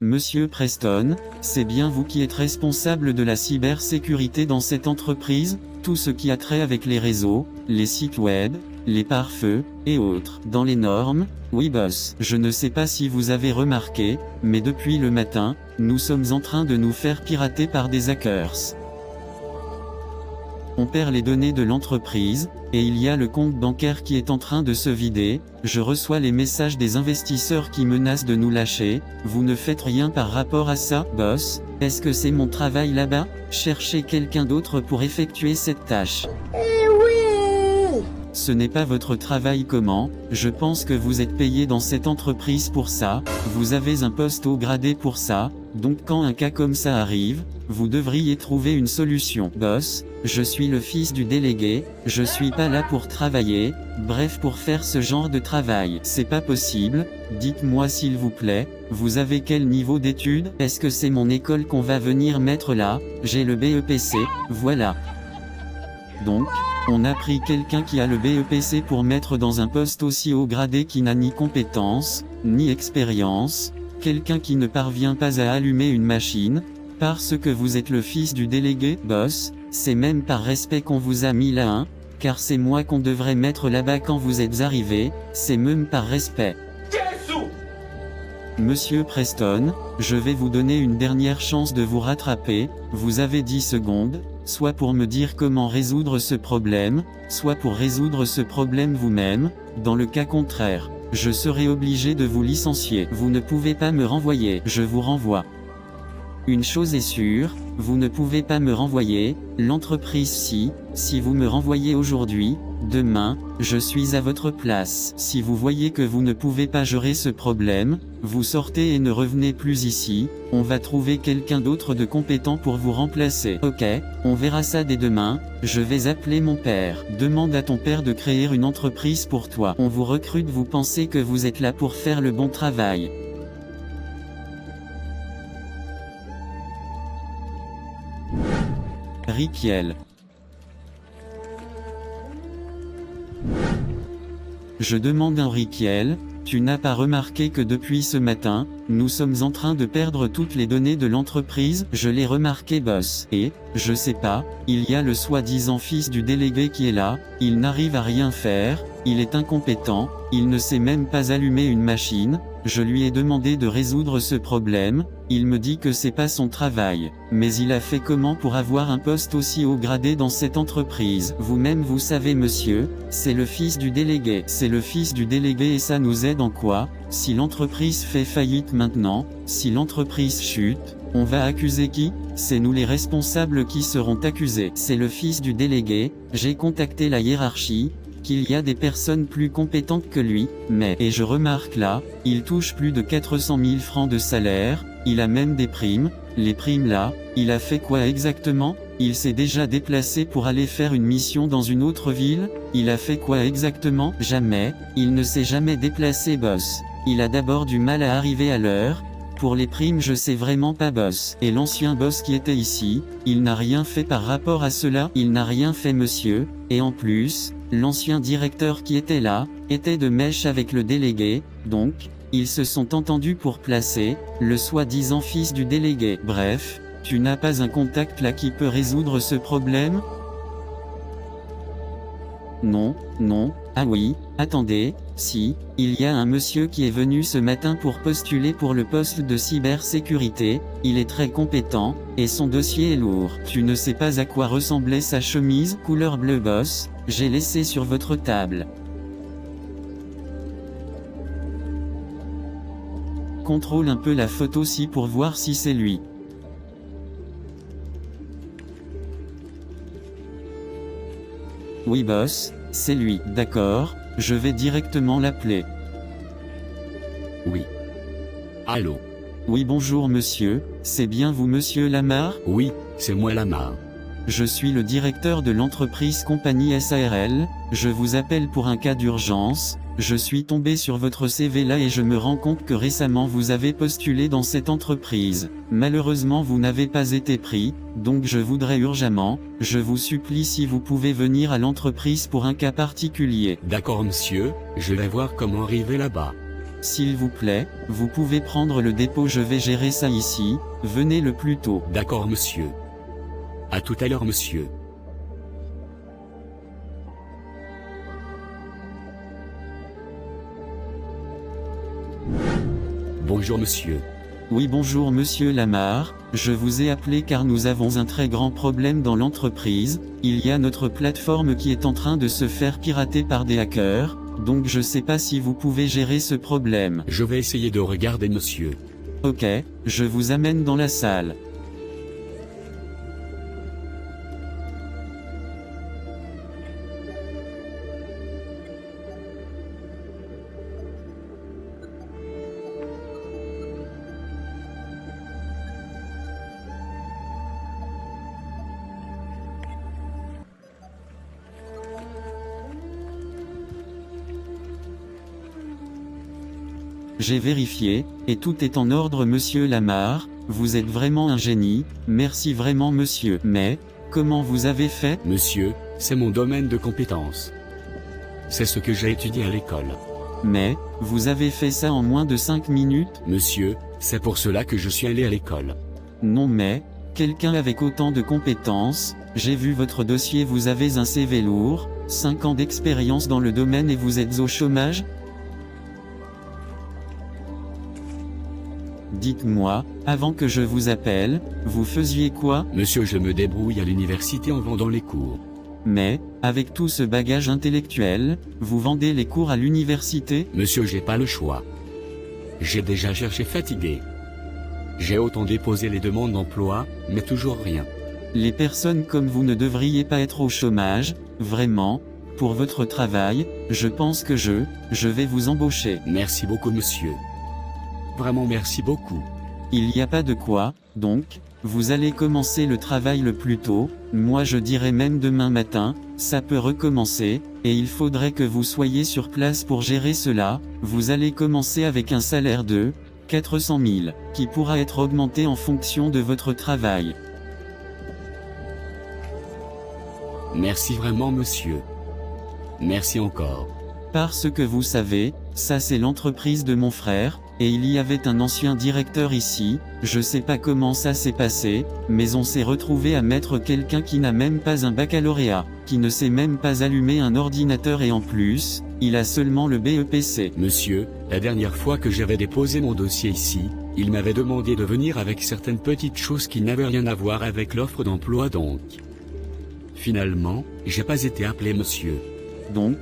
Monsieur Preston, c'est bien vous qui êtes responsable de la cybersécurité dans cette entreprise, tout ce qui a trait avec les réseaux, les sites web, les pare-feux, et autres. Dans les normes, oui boss. Je ne sais pas si vous avez remarqué, mais depuis le matin, nous sommes en train de nous faire pirater par des hackers. On perd les données de l'entreprise, et il y a le compte bancaire qui est en train de se vider, je reçois les messages des investisseurs qui menacent de nous lâcher, vous ne faites rien par rapport à ça, boss, est-ce que c'est mon travail là-bas? Cherchez quelqu'un d'autre pour effectuer cette tâche. Ce n'est pas votre travail comment, je pense que vous êtes payé dans cette entreprise pour ça, vous avez un poste haut gradé pour ça, donc quand un cas comme ça arrive, vous devriez trouver une solution. Boss, je suis le fils du délégué, je suis pas là pour travailler, bref pour faire ce genre de travail. C'est pas possible, dites-moi s'il vous plaît, vous avez quel niveau d'études? Est-ce que c'est mon école qu'on va venir mettre là? J'ai le BEPC, voilà. Donc, on a pris quelqu'un qui a le BEPC pour mettre dans un poste aussi haut gradé qui n'a ni compétences, ni expérience, quelqu'un qui ne parvient pas à allumer une machine, parce que vous êtes le fils du délégué, boss, c'est même par respect qu'on vous a mis là, hein, car c'est moi qu'on devrait mettre là-bas quand vous êtes arrivé, c'est même par respect. Monsieur Preston, je vais vous donner une dernière chance de vous rattraper, vous avez 10 secondes, soit pour me dire comment résoudre ce problème, soit pour résoudre ce problème vous-même, dans le cas contraire, je serai obligé de vous licencier. Vous ne pouvez pas me renvoyer, je vous renvoie. Une chose est sûre, vous ne pouvez pas me renvoyer, l'entreprise si vous me renvoyez aujourd'hui, demain, je suis à votre place. Si vous voyez que vous ne pouvez pas gérer ce problème, vous sortez et ne revenez plus ici, on va trouver quelqu'un d'autre de compétent pour vous remplacer. Ok, on verra ça dès demain, je vais appeler mon père. Demande à ton père de créer une entreprise pour toi. On vous recrute, vous pensez que vous êtes là pour faire le bon travail. Riquiel. Je demande à Riquiel, tu n'as pas remarqué que depuis ce matin, nous sommes en train de perdre toutes les données de l'entreprise? Je l'ai remarqué boss. Et, je sais pas, il y a le soi-disant fils du délégué qui est là, il n'arrive à rien faire, il est incompétent, il ne sait même pas allumer une machine, je lui ai demandé de résoudre ce problème, il me dit que c'est pas son travail. Mais il a fait comment pour avoir un poste aussi haut gradé dans cette entreprise? Vous-même vous savez monsieur, c'est le fils du délégué. C'est le fils du délégué et ça nous aide en quoi? Si l'entreprise fait faillite maintenant, si l'entreprise chute, on va accuser qui? C'est nous les responsables qui seront accusés. C'est le fils du délégué, j'ai contacté la hiérarchie, qu'il y a des personnes plus compétentes que lui, mais, et je remarque là, il touche plus de 400 000 francs de salaire, il a même des primes, les primes là, il a fait quoi exactement? Il s'est déjà déplacé pour aller faire une mission dans une autre ville, il a fait quoi exactement? Jamais, il ne s'est jamais déplacé boss, il a d'abord du mal à arriver à l'heure, pour les primes je sais vraiment pas boss. Et l'ancien boss qui était ici, il n'a rien fait par rapport à cela, il n'a rien fait monsieur, et en plus, l'ancien directeur qui était là, était de mèche avec le délégué, donc, ils se sont entendus pour placer, le soi-disant fils du délégué. Bref, tu n'as pas un contact là qui peut résoudre ce problème? Non, non, ah oui, attendez, si, il y a un monsieur qui est venu ce matin pour postuler pour le poste de cybersécurité, il est très compétent, et son dossier est lourd. Tu ne sais pas à quoi ressemblait sa chemise, couleur bleu boss, j'ai laissé sur votre table. Contrôle un peu la photo ci pour voir si c'est lui. Oui boss, c'est lui, d'accord, je vais directement l'appeler. Oui. Allô? Oui bonjour monsieur, c'est bien vous monsieur Lamar? Oui, c'est moi Lamar. Je suis le directeur de l'entreprise compagnie SARL, je vous appelle pour un cas d'urgence, je suis tombé sur votre CV là et je me rends compte que récemment vous avez postulé dans cette entreprise. Malheureusement vous n'avez pas été pris, donc je voudrais urgemment, je vous supplie si vous pouvez venir à l'entreprise pour un cas particulier. D'accord monsieur, je vais voir comment arriver là-bas. S'il vous plaît, vous pouvez prendre le dépôt, je vais gérer ça ici, venez le plus tôt. D'accord monsieur. À tout à l'heure monsieur. Bonjour monsieur. Oui bonjour monsieur Lamar, je vous ai appelé car nous avons un très grand problème dans l'entreprise, il y a notre plateforme qui est en train de se faire pirater par des hackers, donc je sais pas si vous pouvez gérer ce problème. Je vais essayer de regarder monsieur. Ok, je vous amène dans la salle. J'ai vérifié, et tout est en ordre monsieur Lamar, vous êtes vraiment un génie, merci vraiment monsieur. Mais, comment vous avez fait? Monsieur, c'est mon domaine de compétence. C'est ce que j'ai étudié à l'école. Mais, vous avez fait ça en moins de 5 minutes? Monsieur, c'est pour cela que je suis allé à l'école. Non mais, quelqu'un avec autant de compétences, j'ai vu votre dossier, vous avez un CV lourd, 5 ans d'expérience dans le domaine et vous êtes au chômage? Dites-moi, avant que je vous appelle, vous faisiez quoi? Monsieur, je me débrouille à l'université en vendant les cours. Mais, avec tout ce bagage intellectuel, vous vendez les cours à l'université? Monsieur, j'ai pas le choix. J'ai déjà cherché fatigué. J'ai autant déposé les demandes d'emploi, mais toujours rien. Les personnes comme vous ne devriez pas être au chômage, vraiment. Pour votre travail, je pense que je vais vous embaucher. Merci beaucoup monsieur. Vraiment merci beaucoup. Il n'y a pas de quoi, donc, vous allez commencer le travail le plus tôt, moi je dirais même demain matin, ça peut recommencer, et il faudrait que vous soyez sur place pour gérer cela, vous allez commencer avec un salaire de 400 000, qui pourra être augmenté en fonction de votre travail. Merci vraiment monsieur. Merci encore. Parce que vous savez, ça c'est l'entreprise de mon frère, et il y avait un ancien directeur ici, je sais pas comment ça s'est passé, mais on s'est retrouvé à mettre quelqu'un qui n'a même pas un baccalauréat, qui ne sait même pas allumer un ordinateur et en plus, il a seulement le BEPC. Monsieur, la dernière fois que j'avais déposé mon dossier ici, il m'avait demandé de venir avec certaines petites choses qui n'avaient rien à voir avec l'offre d'emploi donc. Finalement, j'ai pas été appelé monsieur. Donc,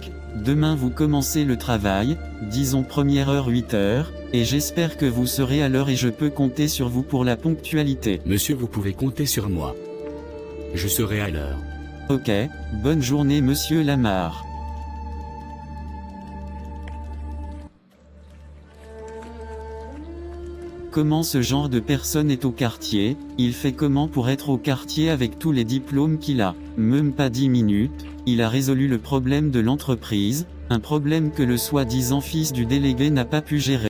demain vous commencez le travail, disons première heure 8 heures, et j'espère que vous serez à l'heure et je peux compter sur vous pour la ponctualité. Monsieur, vous pouvez compter sur moi. Je serai à l'heure. Ok, bonne journée monsieur Lamar. Comment ce genre de personne est au quartier? Il fait comment pour être au quartier avec tous les diplômes qu'il a? Même pas 10 minutes, il a résolu le problème de l'entreprise, un problème que le soi-disant fils du délégué n'a pas pu gérer.